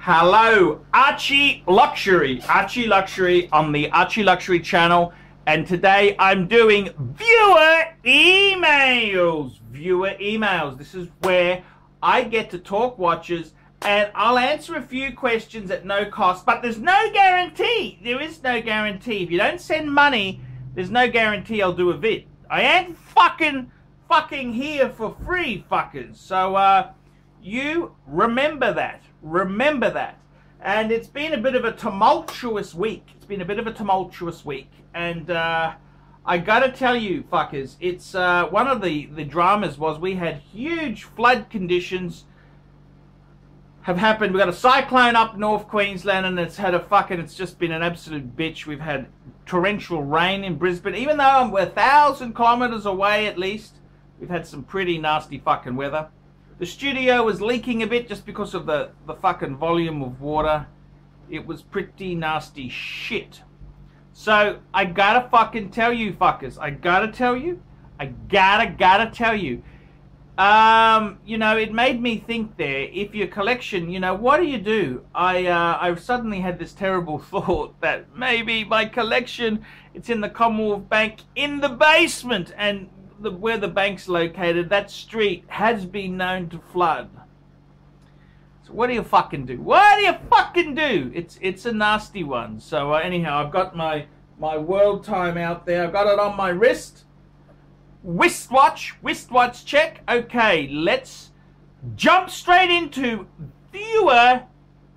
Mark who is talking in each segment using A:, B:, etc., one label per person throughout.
A: Hello, ArchieLuxury. ArchieLuxury on the ArchieLuxury channel. And today I'm doing viewer emails. Viewer emails. This is where I get to talk watchers and I'll answer a few questions at no cost. But there's no guarantee. There is no guarantee. If you don't send money, there's no guarantee I'll do a vid. I ain't fucking here for free, fuckers. So, you remember that. Remember that. And it's been a bit of a tumultuous week. It's been a bit of a tumultuous week. And I gotta tell you, fuckers, it's one of the dramas was we had huge flood conditions have happened. We've got a cyclone up North Queensland and it's just been an absolute bitch. We've had torrential rain in Brisbane. Even though we're 1,000 kilometers away at least, we've had some pretty nasty fucking weather. The studio was leaking a bit just because of the fucking volume of water. It was pretty nasty shit. So, I gotta fucking tell you, fuckers. I gotta tell you. I gotta tell you. You know, it made me think there, if your collection, you know, what do? I suddenly had this terrible thought that maybe my collection, it's in the Commonwealth Bank in the basement, and where the bank's located, that street has been known to flood. So what do you fucking do? What do you fucking do? It's a nasty one. So anyhow, I've got my world time out there. I've got it on my wrist. Wristwatch check. Okay, let's jump straight into viewer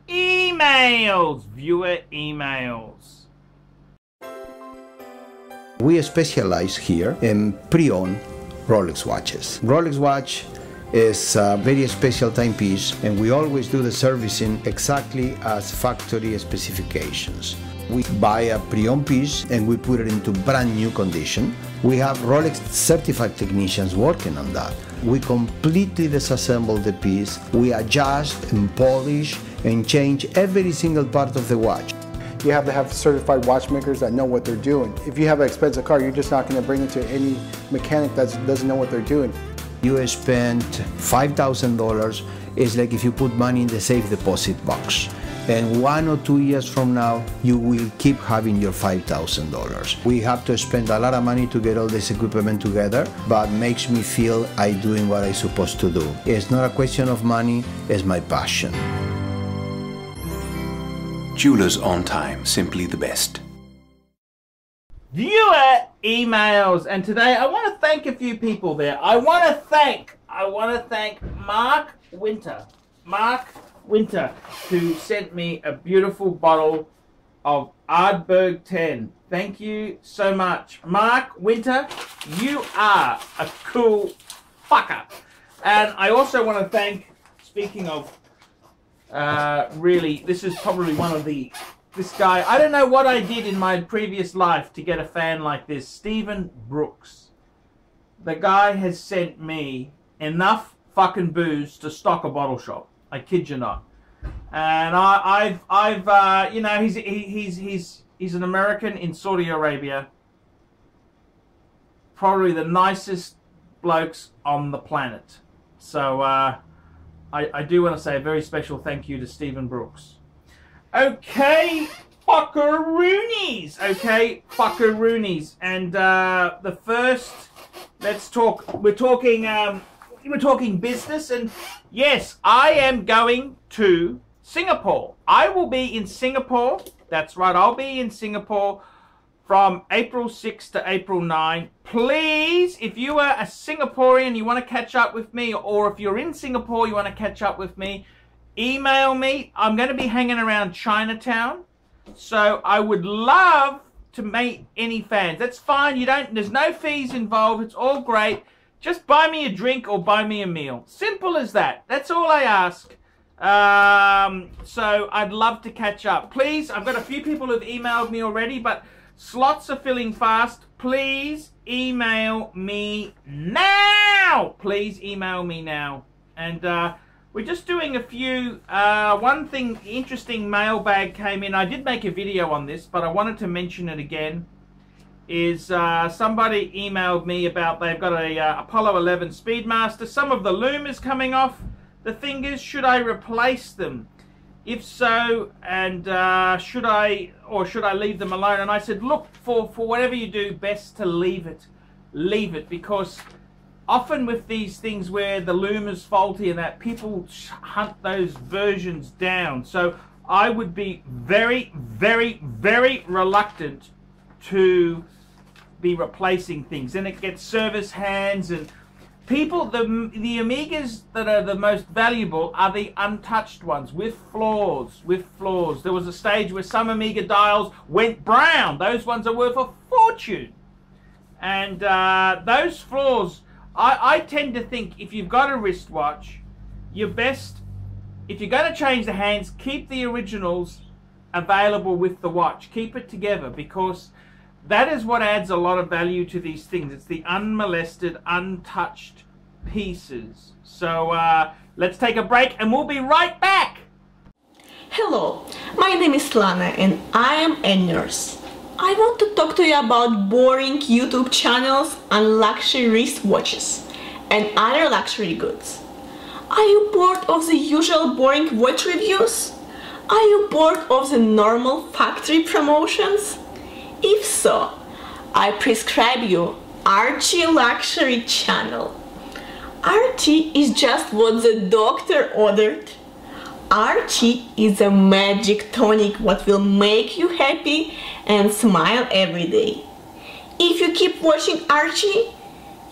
A: emails. Viewer emails.
B: We specialize here in pre-owned Rolex watches. Rolex watch is a very special timepiece and we always do the servicing exactly as factory specifications. We buy a pre-owned piece and we put it into brand new condition. We have Rolex certified technicians working on that. We completely disassemble the piece. We adjust and polish and change every single part of the watch.
C: You have to have certified watchmakers that know what they're doing. If you have an expensive car, you're just not going to bring it to any mechanic that doesn't know what they're doing.
B: You spend $5,000, it's like if you put money in the safe deposit box. And 1 or 2 years from now, you will keep having your $5,000. We have to spend a lot of money to get all this equipment together, but makes me feel I'm doing what I'm supposed to do. It's not a question of money, it's my passion.
D: Jewelers on time, simply the best.
A: Viewer emails, and today I want to thank a few people there. I want to thank Mark Winter. Mark Winter, who sent me a beautiful bottle of Ardbeg 10. Thank you so much. Mark Winter, you are a cool fucker. And I also want to thank, speaking of really, this is probably one of this guy, I don't know what I did in my previous life to get a fan like this, Stephen Brooks. The guy has sent me enough fucking booze to stock a bottle shop. I kid you not. And I've you know, he's an American in Saudi Arabia. Probably the nicest blokes on the planet. So, I do want to say a very special thank you to Stephen Brooks. Okay, fuckaroonies. Okay, fuckaroonies. And the first, let's talk. We're talking business, and yes, I am going to Singapore. I will be in Singapore. That's right. I'll be in Singapore from April 6 to April 9. Please, if you are a Singaporean, you want to catch up with me, or if you're in Singapore, you want to catch up with me, email me. I'm going to be hanging around Chinatown, so I would love to meet any fans. That's fine. There's no fees involved. It's all great. Just buy me a drink or buy me a meal. Simple as that. That's all I ask. So I'd love to catch up. Please, I've got a few people who've emailed me already, but slots are filling fast. Please email me now. Please email me now. And we're just doing a few. One thing, interesting mailbag came in. I did make a video on this, but I wanted to mention it again. Is somebody emailed me about they've got a Apollo 11 Speedmaster. Some of the loom is coming off. The thing is, should I replace them? If so, and should I leave them alone? And I said, look, for whatever you do, best to leave it, because often with these things where the loom is faulty and that, people hunt those versions down. So I would be very, very, very reluctant to be replacing things. And it gets service hands, and people, the Omegas that are the most valuable are the untouched ones with flaws. There was a stage where some Omega dials went brown. Those ones are worth a fortune. And those flaws, I tend to think if you've got a wristwatch, you're best, if you're going to change the hands, keep the originals available with the watch. Keep it together, because that is what adds a lot of value to these things. It's the unmolested, untouched pieces. So let's take a break and we'll be right back.
E: Hello, my name is Lana and I am a nurse. I want to talk to you about boring YouTube channels and luxury wristwatches and other luxury goods. Are you bored of the usual boring watch reviews? Are you bored of the normal factory promotions? If so, I prescribe you ArchieLuxury channel. Archie is just what the doctor ordered. Archie is a magic tonic what will make you happy and smile every day. If you keep watching Archie,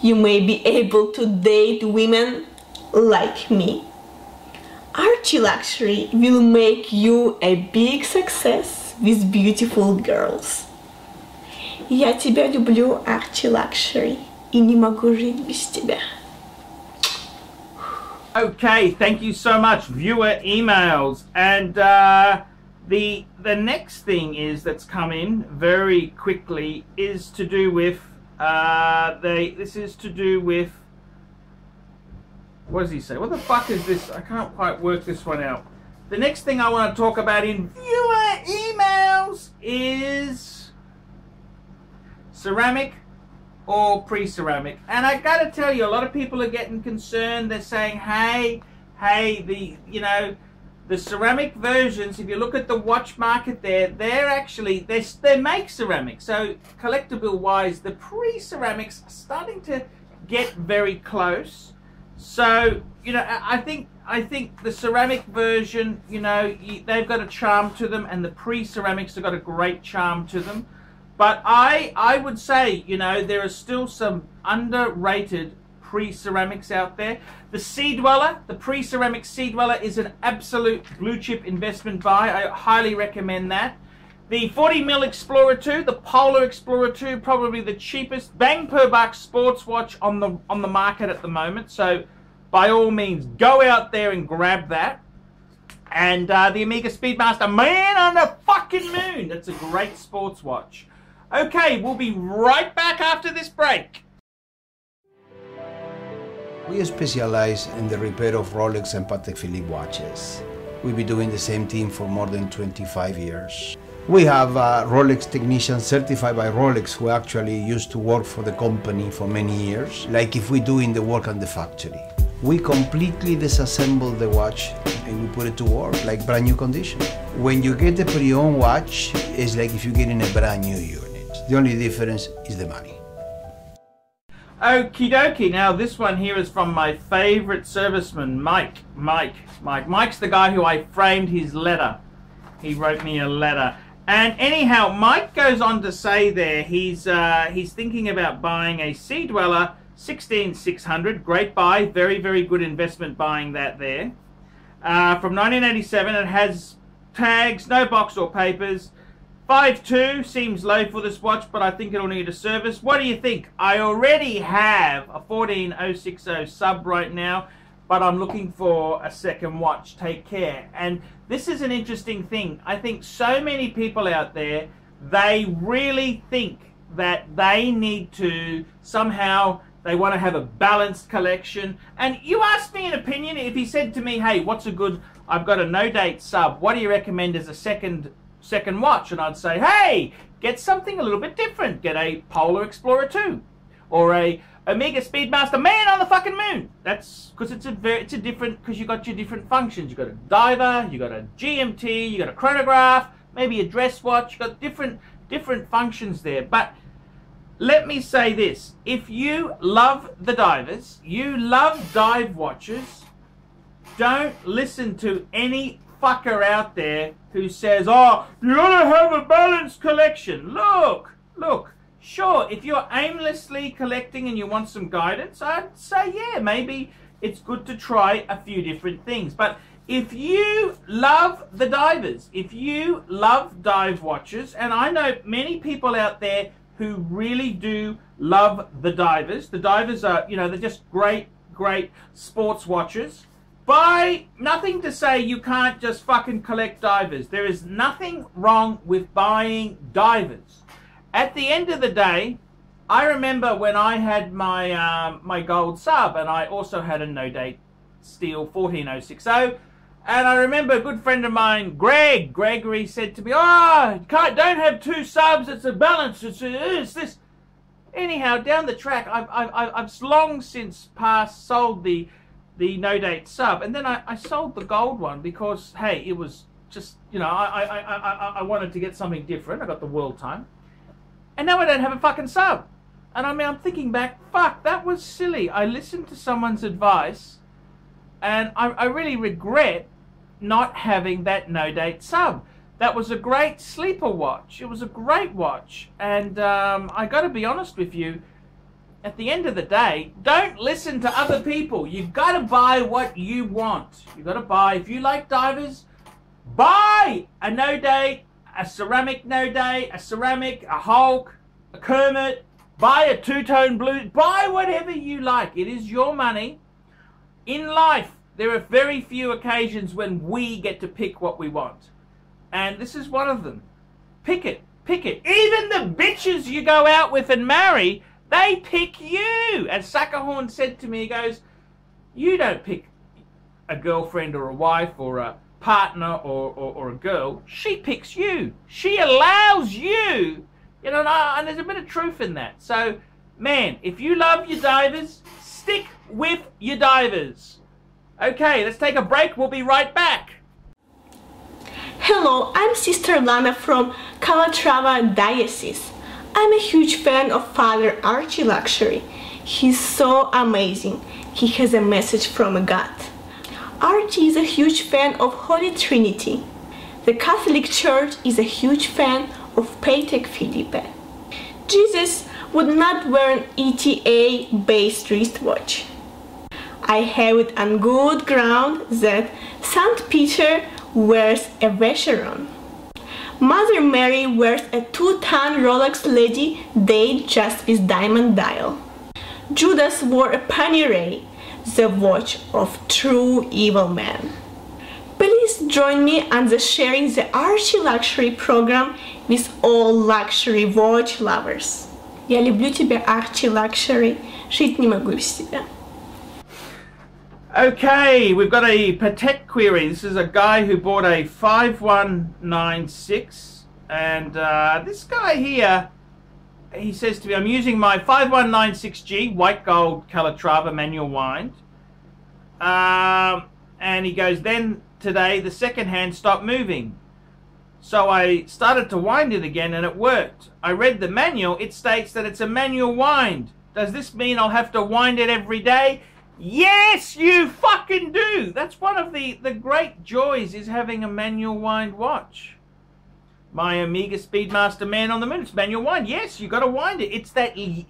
E: you may be able to date women like me. ArchieLuxury will make you a big success with beautiful girls. Я тебя люблю, ArchieLuxury, и не могу жить без тебя.
A: Okay, thank you so much. Viewer emails, and the next thing that's come in very quickly is to do with this is to do with, what does he say? What the fuck is this? I can't quite work this one out. The next thing I want to talk about in viewer emails is ceramic or pre-ceramic. And I gotta tell you, a lot of people are getting concerned. They're saying, hey, the ceramic versions, if you look at the watch market there, they make ceramic. So collectible wise, the pre-ceramics are starting to get very close. So, I think the ceramic version, they've got a charm to them, and the pre-ceramics have got a great charm to them. But I would say, there are still some underrated pre-ceramics out there. The Sea Dweller, the pre-ceramic Sea Dweller, is an absolute blue chip investment buy. I highly recommend that. The 40mm Explorer 2, the Polar Explorer 2, probably the cheapest bang per buck sports watch on the market at the moment. So by all means, go out there and grab that. And the Omega Speedmaster, man on the fucking moon. That's a great sports watch. Okay, we'll be right back after this break.
B: We specialize in the repair of Rolex and Patek Philippe watches. We've been doing the same thing for more than 25 years. We have Rolex technicians certified by Rolex who actually used to work for the company for many years, like if we do in the work at the factory. We completely disassemble the watch and we put it to work like brand new condition. When you get the pre-owned watch, it's like if you're getting a brand new unit. The only difference is the money.
A: Okie dokie. Now this one here is from my favorite serviceman, Mike. Mike's the guy who I framed his letter. He wrote me a letter. And anyhow, Mike goes on to say there he's thinking about buying a Sea Dweller 16600. Great buy, very, very good investment buying that there. From 1987, it has tags, no box or papers. 5.2 seems low for this watch, but I think it'll need a service. What do you think? I already have a 14060 sub right now, but I'm looking for a second watch. Take care. And this is an interesting thing. I think so many people out there, they really think that they need to somehow, they want to have a balanced collection. And you asked me an opinion. If he said to me, hey, what's a good, I've got a no-date sub, what do you recommend as a second watch? And I'd say, hey, get something a little bit different. Get a Polar Explorer 2 or a Omega Speedmaster Man on the fucking moon. That's because it's a different, because you got your different functions. You got a diver, you got a GMT, you got a chronograph, maybe a dress watch. You got different functions there. But let me say this: if you love the divers, you love dive watches, don't listen to any fucker out there who says, "Oh, you gotta have a balanced collection." Look. Sure, if you're aimlessly collecting and you want some guidance, I'd say, yeah, maybe it's good to try a few different things. But if you love the divers, if you love dive watches, and I know many people out there who really do love the divers are, you know, they're just great sports watches. By nothing to say you can't just fucking collect divers. There is nothing wrong with buying divers. At the end of the day, I remember when I had my my gold sub, and I also had a no-date steel 14060, and I remember a good friend of mine, Gregory, said to me, "Oh, don't have two subs, it's a balance, it's this." Anyhow, down the track, I've long since sold the no-date sub, and then I sold the gold one because, hey, it was just, you know, I wanted to get something different. I got the world time. And now I don't have a fucking sub. And I mean, I'm thinking back, fuck, that was silly. I listened to someone's advice, and I really regret not having that no-date sub. That was a great sleeper watch. It was a great watch. And I got to be honest with you, at the end of the day, don't listen to other people. You've got to buy what you want. You've got to buy, if you like divers, buy a no-date, a ceramic no-date, a ceramic, a Hulk, a Kermit, buy a two-tone blue, buy whatever you like. It is your money. In life, there are very few occasions when we get to pick what we want. And this is one of them. Pick it. Even the bitches you go out with and marry, they pick you. As Suckerhorn said to me, he goes, you don't pick a girlfriend or a wife or a partner or a girl. She picks you. She allows you. You know, and there's a bit of truth in that. So, man, if you love your divers, stick with your divers. Okay, let's take a break. We'll be right back.
E: Hello, I'm Sister Lana from Calatrava Diocese. I'm a huge fan of Father ArchieLuxury. He's so amazing. He has a message from God. Archie is a huge fan of Holy Trinity. The Catholic Church is a huge fan of Patek Philippe. Jesus would not wear an ETA-based wristwatch. I have it on good ground that St. Peter wears a Vacheron. Mother Mary wears a 2-ton Rolex Lady date just with diamond dial. Judas wore a Panerai, the watch of true evil man. Please join me on the sharing the ArchieLuxury program with all luxury watch lovers. Я люблю тебя, ArchieLuxury. Жить не могу без тебя.
A: Okay, we've got a Patek query. This is a guy who bought a 5196, and this guy here, he says to me, I'm using my 5196G white gold Calatrava manual wind, and he goes, then today the second hand stopped moving, so I started to wind it again and it worked. I read the manual. It states that it's a manual wind. Does this mean I'll have to wind it every day? Yes, you fucking do. That's one of the great joys, is having a manual wind watch. My Omega Speedmaster Man on the Moon, it's manual wind. Yes, you got to wind it. It's that you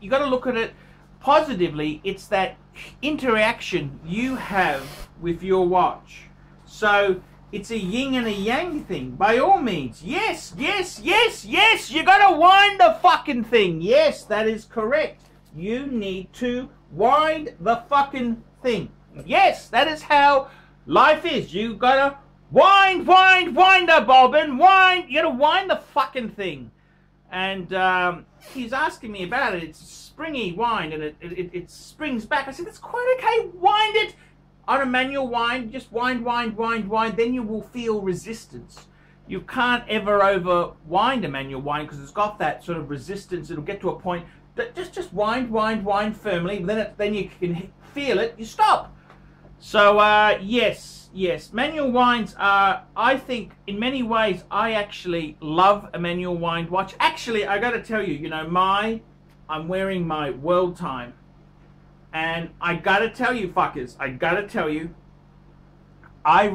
A: got to look at it positively. It's that interaction you have with your watch. So it's a yin and a yang thing. By all means, yes, yes, yes, yes, you got to wind the fucking thing. Yes, that is correct. You need to wind the fucking thing. Yes, that is how life is. You gotta wind the bobbin, wind. You gotta wind the fucking thing. And he's asking me about it. It's a springy wind, and it springs back. I said, that's quite okay. Wind it on a manual wind. Just wind. Then you will feel resistance. You can't ever over wind a manual wind because it's got that sort of resistance. It'll get to a point Just wind firmly. Then you can feel it. You stop. So yes, manual winds are. I think in many ways I actually love a manual wind watch. Actually, I got to tell you, you know, I'm wearing my World Time, and I got to tell you, fuckers, I got to tell you, I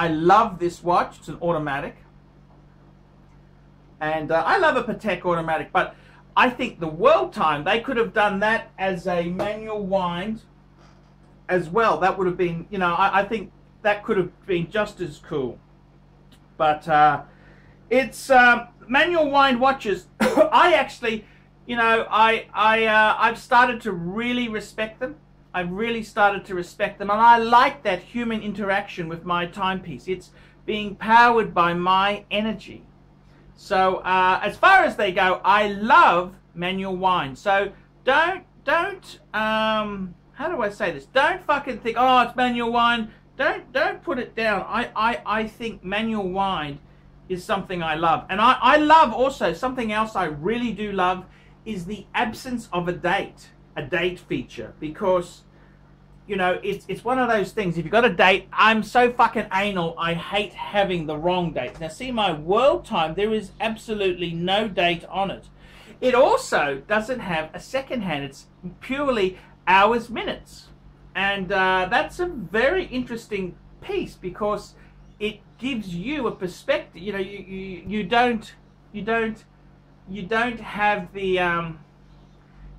A: love this watch. It's an automatic, and I love a Patek automatic, but I think the World Time, they could have done that as a manual wind as well. That would have been, you know, I think that could have been just as cool. But it's manual wind watches. I actually, you know, I've started to really respect them. I've really started to respect them, and I like that human interaction with my timepiece. It's being powered by my energy. So as far as they go, I love manual wind. So don't how do I say this? Don't fucking think, oh, it's manual wind. Don't put it down. I think manual wind is something I love. And I love also something else I really do love is the absence of a date feature, because you know, it's one of those things. If you've got a date, I'm so fucking anal, I hate having the wrong date. Now see my World Time, there is absolutely no date on it. It also doesn't have a second hand. It's purely hours, minutes. And that's a very interesting piece, because it gives you a perspective. You know, you don't have the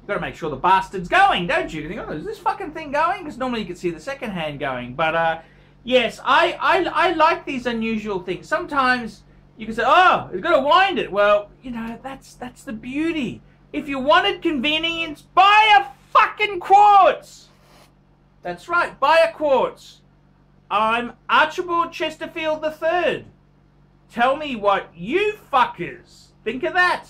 A: you've got to make sure the bastard's going, don't you? You think, oh, is this fucking thing going? Because normally you can see the second hand going. But yes, I like these unusual things. Sometimes you can say, oh, you've got to wind it. Well, you know, that's the beauty. If you wanted convenience, buy a fucking quartz. That's right, buy a quartz. I'm Archibald Chesterfield III. Tell me what you fuckers think of that.